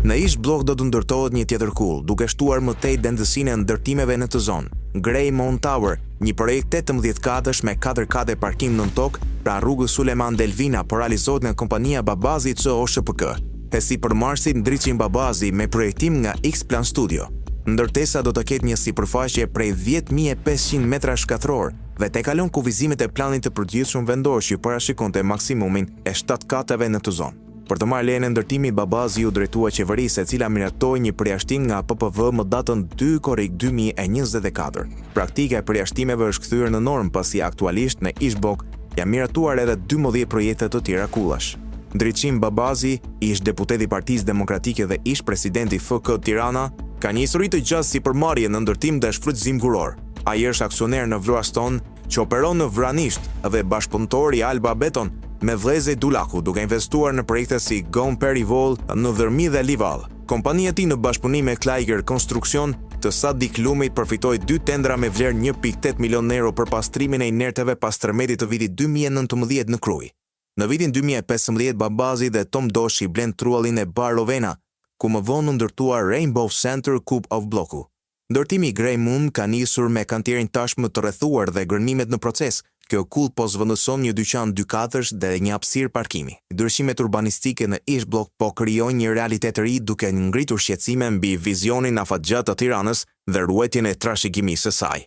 Në ish blok do të ndërtohet një tjetër kull, duke shtuar më tej dendësinë e ndërtimeve në të zonë. Greymount Tower, një projekt 18 katësh me 4 kate parkim nën tokë, pra rrugës Suleman Delvina, po realizohet nga kompania Babazi COSHPK. E si përmarrësit Ndriçin Babazi me projektim nga X-Plan Studio. Ndërtesa do të ketë një sipërfaqe prej 10.500 metra shkatror dhe te kalon kuvizimet e planit të përgjithshëm vendor që parashikonte maksimumin e 7 kateve në të zonë. Për të marrë lejen e ndërtimit, Babazi u drejtua qeverisë, e cila miratoi një përjashtim nga PPV më datën 2 korrik 2024. Praktika e përjashtimeve është kthyer në normë pasi aktualisht në ish-blok janë miratuar edhe 12 projekte të tjera kullash. Ndriçim Babazi, ish deputeti i Partisë Demokratike dhe ish presidenti FK Tirana, ka një histori të gjatë si përmarrje në ndërtim dhe shfrytëzim kuror. Ai është aksioner në Vloraston, që operon në Vranisht dhe bashkëpunëtor i Alba Beton me vëllezërit Dulaku, duke investuar në projekte si Gom Perivol në Dhërmi dhe Livall. Kompania e tij në bashkëpunim me Klaiger Konstruksion të Sadik Lumit përfitoi 2 tendra me vlerë 1.8 milion euro për pastrimin e inerteve pas tërmetit të vitit 2019 në Krujë. Në vitin 2015, Babazi dhe Tom Doshi blen truallin e Bar Rovena, ku më vonë ndërtuar Rainbow Center Cup of Bloku. Ndërtimi i Greymount ka nisur me kantierin tashmë të rrethuar dhe gërmimet në proces. Kjo kull po zvendëson një dyqan 2 katësh dhe një hapësirë parkimi. Ndryshimet urbanistike në ish blok po krijojnë një realitet të ri, duke ngritur shqetësime mbi vizionin afatgjat të Tiranës dhe ruajtjen e trashëgimisë së saj.